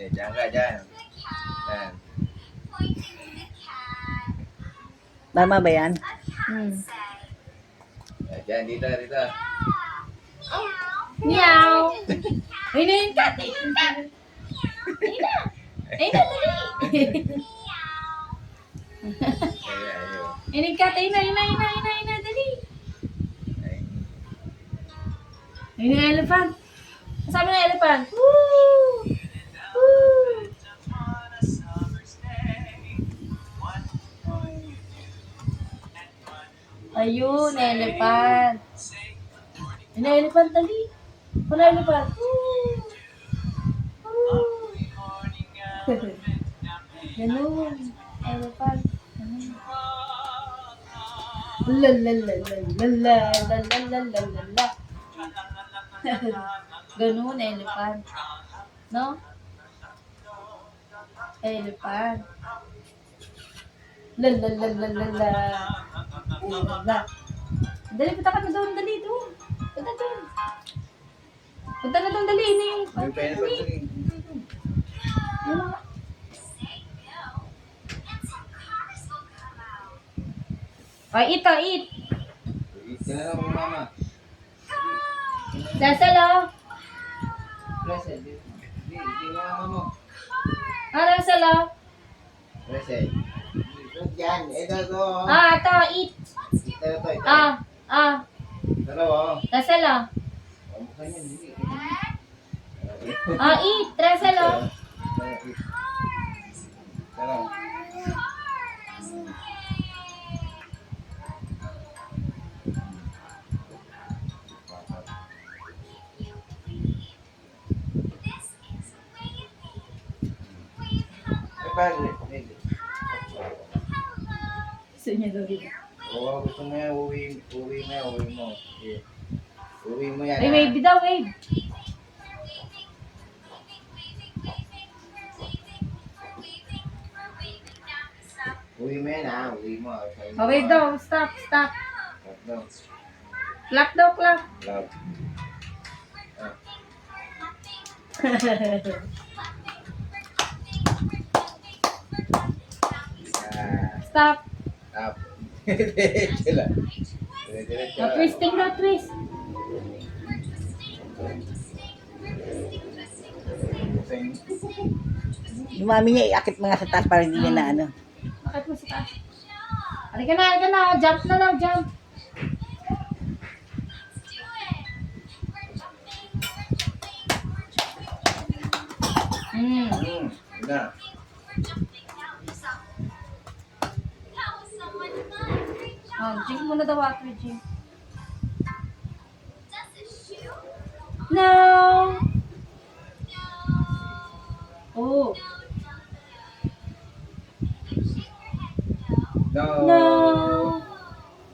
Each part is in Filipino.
Diyan ka, diyan. Yan. Tama ba yan? Diyan, dito, dito. Meow. Ay na yun, kat. Ay na. Ay na, dali. Ay na, kat. Ay na, dali. Ay na, elephant. Sabi na elephant. Woo! Woo! Ayun, elephant. Ay na, elephant, dali. Wala, elephant. Woo! Woo! Ganun. Elephant. La la la la la la la la la la la la. Ganun, elephant. No? Elephant. La la la la la la. La. Dali, punta ka na doon. Dali, doon. Punta doon. Punta na doon, dali. Ini. Yung pera pa ito eh. Ay, ito, eat. Eat ka na lang mga mama. Sasalo. Present. Di mama mo. Ano, salo? Present. Ito dyan. Ito. Ito, eat. Ito. Dalawa. Sasalo. Mukha niyan. Hindi. Eat. Sasalo. Dalawa. Gusto niya gawin. Oo, gusto mo yan, uwi mo. Yeah. Uwi mo yan. Ay, wave daw, wave. Uwi mo yan ha, uwi mo. Wave daw, stop. Stop. Clap daw, clap. Love. Stop. Stop. Diretso lang. Diretso lang. Twisting daw, twist. Yung mami niya, iakit mga sa taas para hindi niya na ano. Bakit mo sa taas? Halika na. Jump na daw, jump. Yun na. Drink muna daw water, drink. No! Oh. No. No!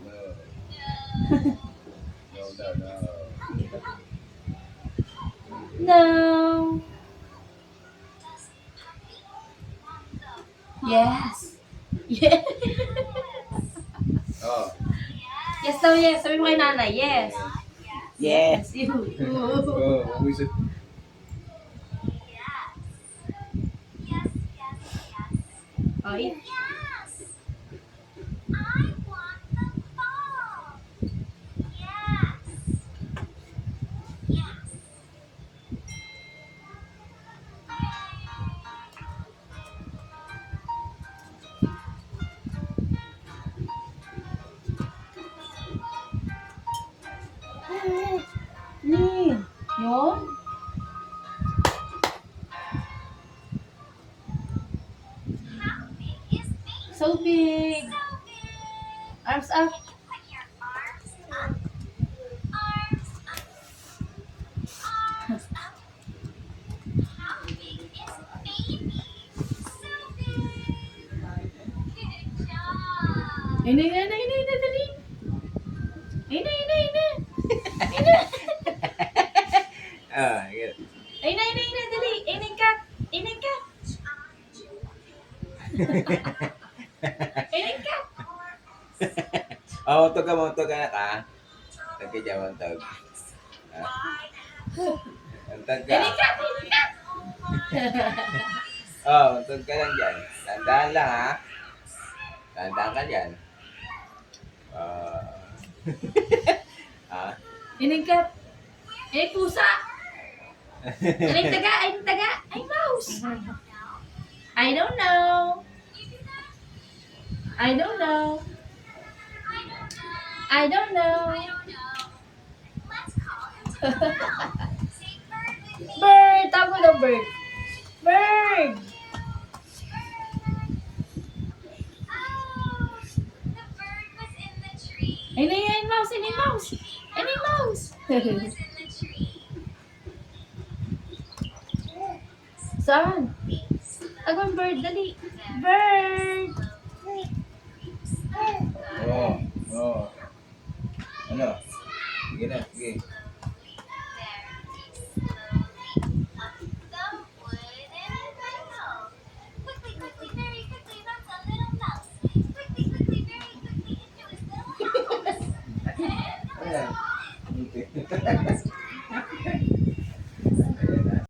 No. No! Yes! Yes! Oh. Yes daw, yes. Sabi mo kay nanay, yes. Yes. You. Oh, uwi Oh, eat. Ni. Yun? So big. Arms up. Ay na, dali. Ay na. Ah, yun. Ay na, dali. Ay na, kat. Ay na, kat. Oh, tog ka na ka. Tog ka dyan, tog. Tog ka. Ay na, kat. Oh, tug ka lang dyan. Tandaan lang ha. Tandaan ka dyan. Ah. Ah. Iningkat. Eh, pusa. Ay, taga. Ay, taga. Ay, mouse. I don't know. I don't know. I don't know. Bird. Tawag mo daw, bird. Bird. Ay, na yan, mouse. Ay, na yung mouse. Ay, na yung mouse. Saan? Agawin bird, dali. Bird. Oh, oh. Ano? Sige na, sige. Ayan. Okay.